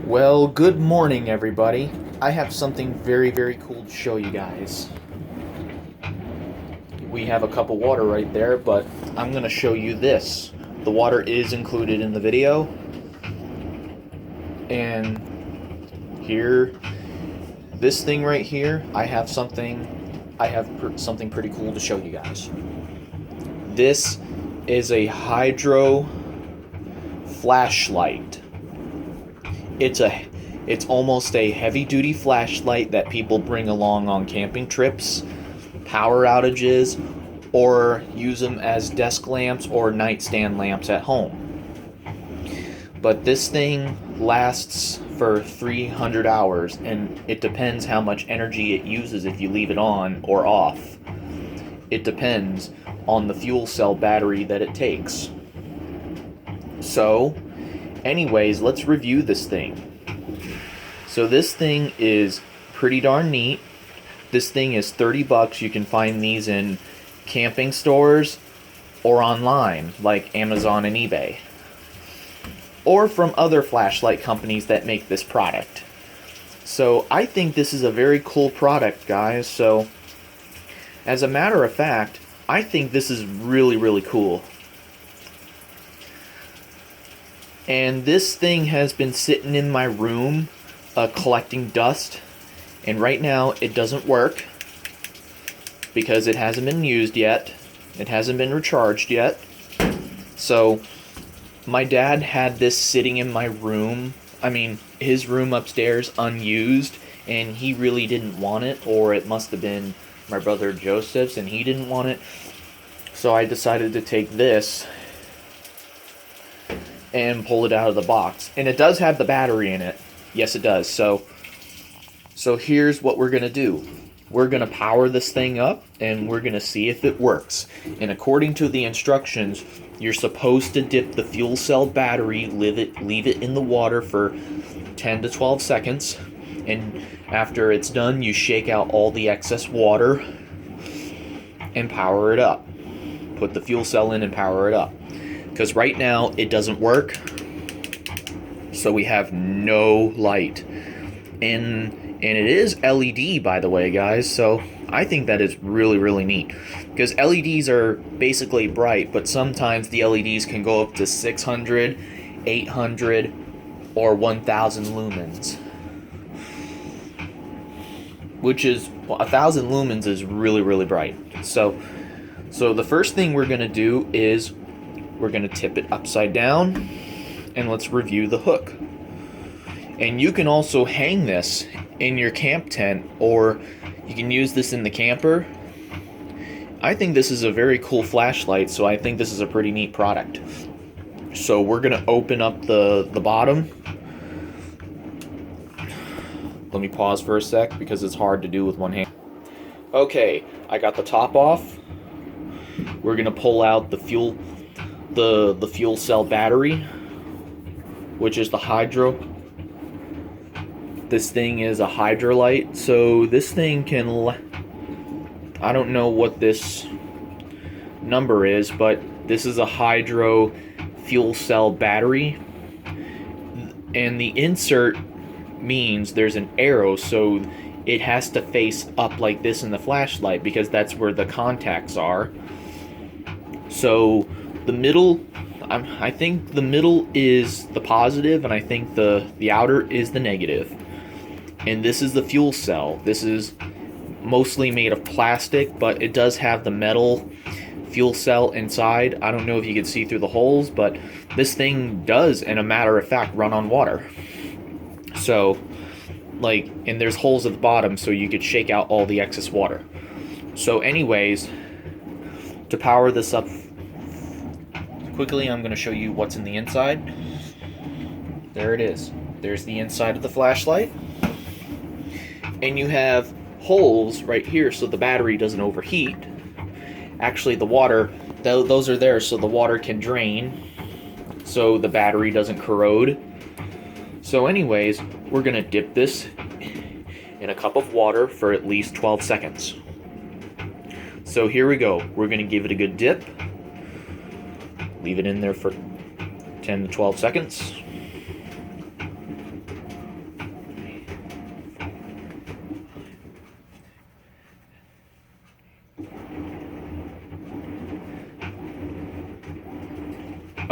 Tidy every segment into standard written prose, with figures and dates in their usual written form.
Well, good morning, everybody. I have something very cool to show you guys. We have a cup of water right there, but I'm going to show you this. The water is included in the video. And here, this thing right here, I have something pretty cool to show you guys. This is a Hydra flashlight. It's almost a heavy-duty flashlight that people bring along on camping trips, power outages, or use them as desk lamps or nightstand lamps at home. But this thing lasts for 300 hours, and it depends how much energy it uses if you leave it on or off. It depends on the fuel cell battery that it takes. So, anyways, let's review this thing. So this thing is pretty darn neat. This thing is $30. You can find these in camping stores or online, like Amazon and eBay. Or from other flashlight companies that make this product. So I think this is a very cool product, guys. So, as a matter of fact, I think this is really cool. And this thing has been sitting in my room collecting dust, and right now it doesn't work because it hasn't been used yet. It hasn't been recharged yet. So my dad had this sitting in my room, his room upstairs, unused, and he really didn't want it, or it must have been my brother Joseph's and he didn't want it. So I decided to take this and pull it out of the box. And it does have the battery in it. Yes, it does. So here's what we're going to do. We're going to power this thing up, and we're going to see if it works. And according to the instructions, you're supposed to dip the fuel cell battery, leave it in the water for 10 to 12 seconds. And after it's done, you shake out all the excess water and power it up. Put the fuel cell in and power it up. Because right now, it doesn't work. So we have no light. And it is LED, by the way, guys. So I think that is really neat. Because LEDs are basically bright, but sometimes the LEDs can go up to 600, 800, or 1000 lumens. Which is, 1000 lumens is really bright. So the first thing we're going to do is we're going to tip it upside down, and let's review the hook. And you can also hang this in your camp tent, or you can use this in the camper. I think this is a very cool flashlight, so I think this is a pretty neat product. So we're going to open up the bottom. Let me pause for a sec because it's hard to do with one hand. Okay, I got the top off. We're going to pull out the fuel cell battery, which is the Hydra. This thing is a Hydra light, so this thing can, I don't know what this number is, but this is a Hydra fuel cell battery, and the insert means there's an arrow, so it has to face up like this in the flashlight because that's where the contacts are. So the middle, I think the middle is the positive, and I think the outer is the negative. And this is the fuel cell. This is mostly made of plastic, but it does have the metal fuel cell inside. I don't know if you can see through the holes, but this thing does, in a matter of fact, run on water. So, and there's holes at the bottom, so you could shake out all the excess water. So anyways, to power this up quickly, I'm going to show you what's in the inside. There it is. There's the inside of the flashlight. And you have holes right here so the battery doesn't overheat. Actually, the water, those are there so the water can drain, so the battery doesn't corrode. So anyways, we're going to dip this in a cup of water for at least 12 seconds. So here we go. We're going to give it a good dip. Leave it in there for 10 to 12 seconds.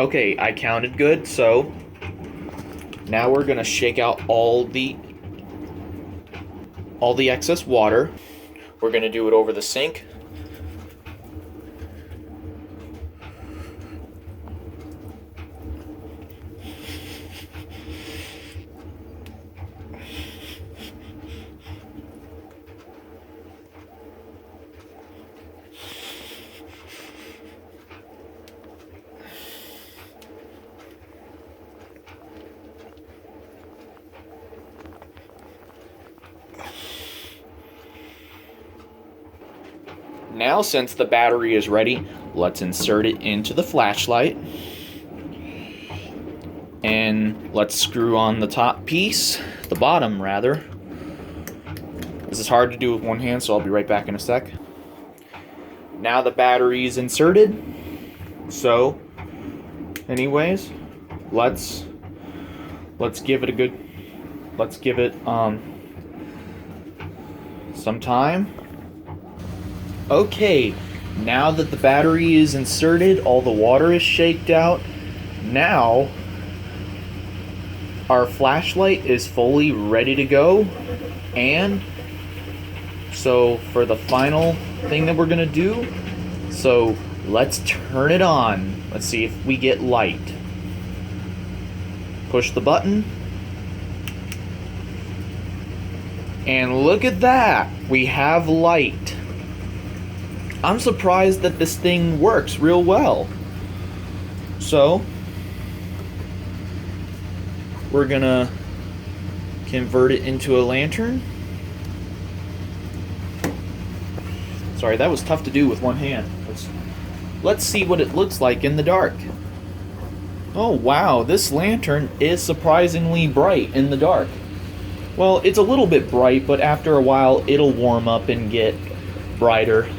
Okay, I counted good, so now we're gonna shake out all the excess water. We're gonna do it over the sink. Now, since the battery is ready, let's insert it into the flashlight. And let's screw on the top piece, the bottom rather. This is hard to do with one hand, so I'll be right back in a sec. Now the battery is inserted. So, anyways, let's give it a good, let's give it some time. Okay, now that the battery is inserted, all the water is shaked out. Now, our flashlight is fully ready to go. And so for the final thing that we're gonna do, so let's turn it on. Let's see if we get light. Push the button. And look at that, we have light. I'm surprised that this thing works real well. So, we're gonna convert it into a lantern. Sorry, that was tough to do with one hand. Let's see what it looks like in the dark. Oh wow, this lantern is surprisingly bright in the dark. Well, it's a little bit bright, but after a while it'll warm up and get brighter.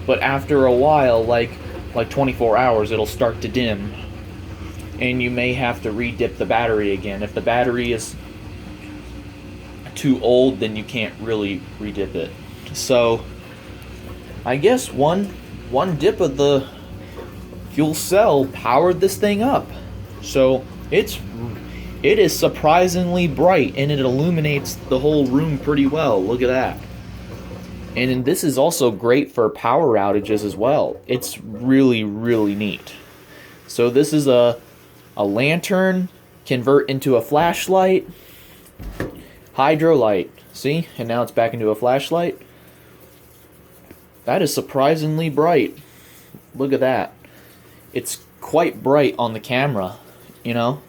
But after a while, like 24 hours, it'll start to dim. And you may have to re-dip the battery again. If the battery is too old, then you can't really re-dip it. So, I guess one dip of the fuel cell powered this thing up. So, it is surprisingly bright, and it illuminates the whole room pretty well. Look at that. And this is also great for power outages as well. It's really, really neat. So this is a lantern, convert into a flashlight, Hydra light. See? And now it's back into a flashlight. That is surprisingly bright. Look at that. It's quite bright on the camera, you know?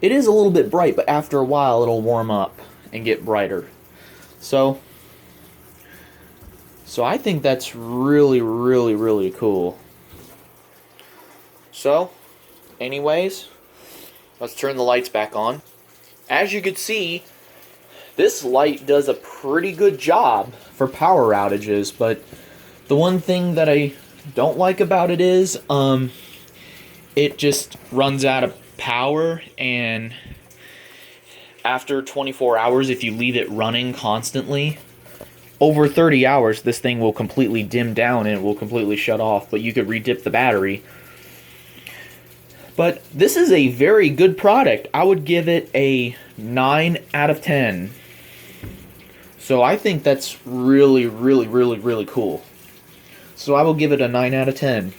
It is a little bit bright, but after a while it'll warm up and get brighter. So I think that's really, really, really cool. So, anyways, let's turn the lights back on. As you can see, this light does a pretty good job for power outages, but the one thing that I don't like about it is, it just runs out of power, and after 24 hours, if you leave it running constantly, over 30 hours, this thing will completely dim down and it will completely shut off, but you could re-dip the battery. But this is a very good product. I would give it a 9 out of 10. So I think that's really, really, really, really cool. So I will give it a 9 out of 10.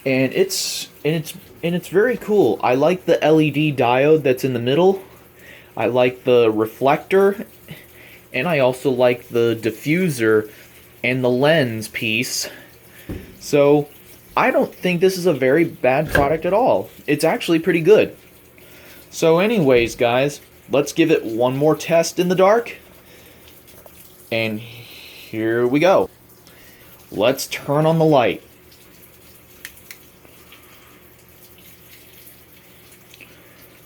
And it's very cool. I like the LED diode that's in the middle. I like the reflector. And I also like the diffuser and the lens piece. So, I don't think this is a very bad product at all. It's actually pretty good. So anyways, guys, let's give it one more test in the dark. And here we go. Let's turn on the light.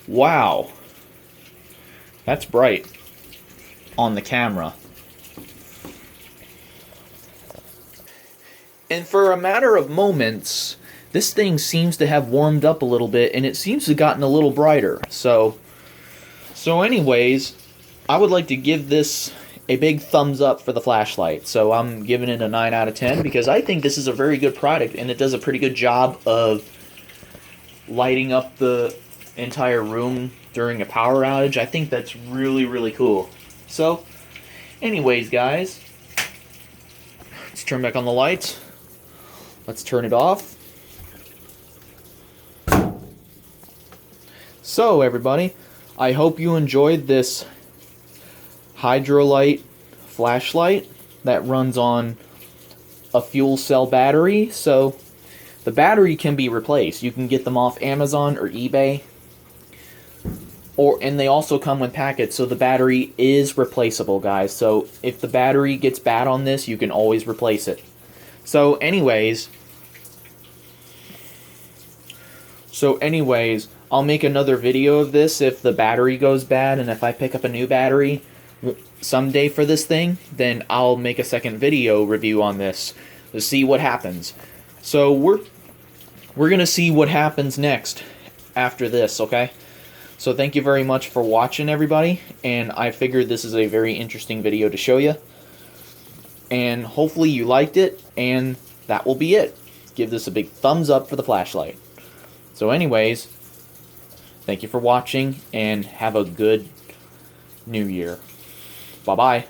Wow. That's bright on the camera. And for a matter of moments, this thing seems to have warmed up a little bit, and it seems to have gotten a little brighter. So anyways, I would like to give this a big thumbs up for the flashlight. So I'm giving it a 9 out of 10 because I think this is a very good product and it does a pretty good job of lighting up the entire room during a power outage. I think that's really, really cool. So, anyways, guys, let's turn back on the lights. Let's turn it off. So, everybody, I hope you enjoyed this Hydra flashlight that runs on a fuel cell battery. So the battery can be replaced. You can get them off Amazon or eBay, and they also come with packets, so the battery is replaceable, guys. So if the battery gets bad on this, you can always replace it. So anyways, I'll make another video of this if the battery goes bad, and if I pick up a new battery someday for this thing, then I'll make a second video review on this to see what happens. So we're gonna see what happens next after this, okay? So thank you very much for watching, everybody, and I figured this is a very interesting video to show you, and hopefully you liked it, and that will be it. Give this a big thumbs up for the flashlight. So anyways, thank you for watching, and have a good New Year. Bye-bye.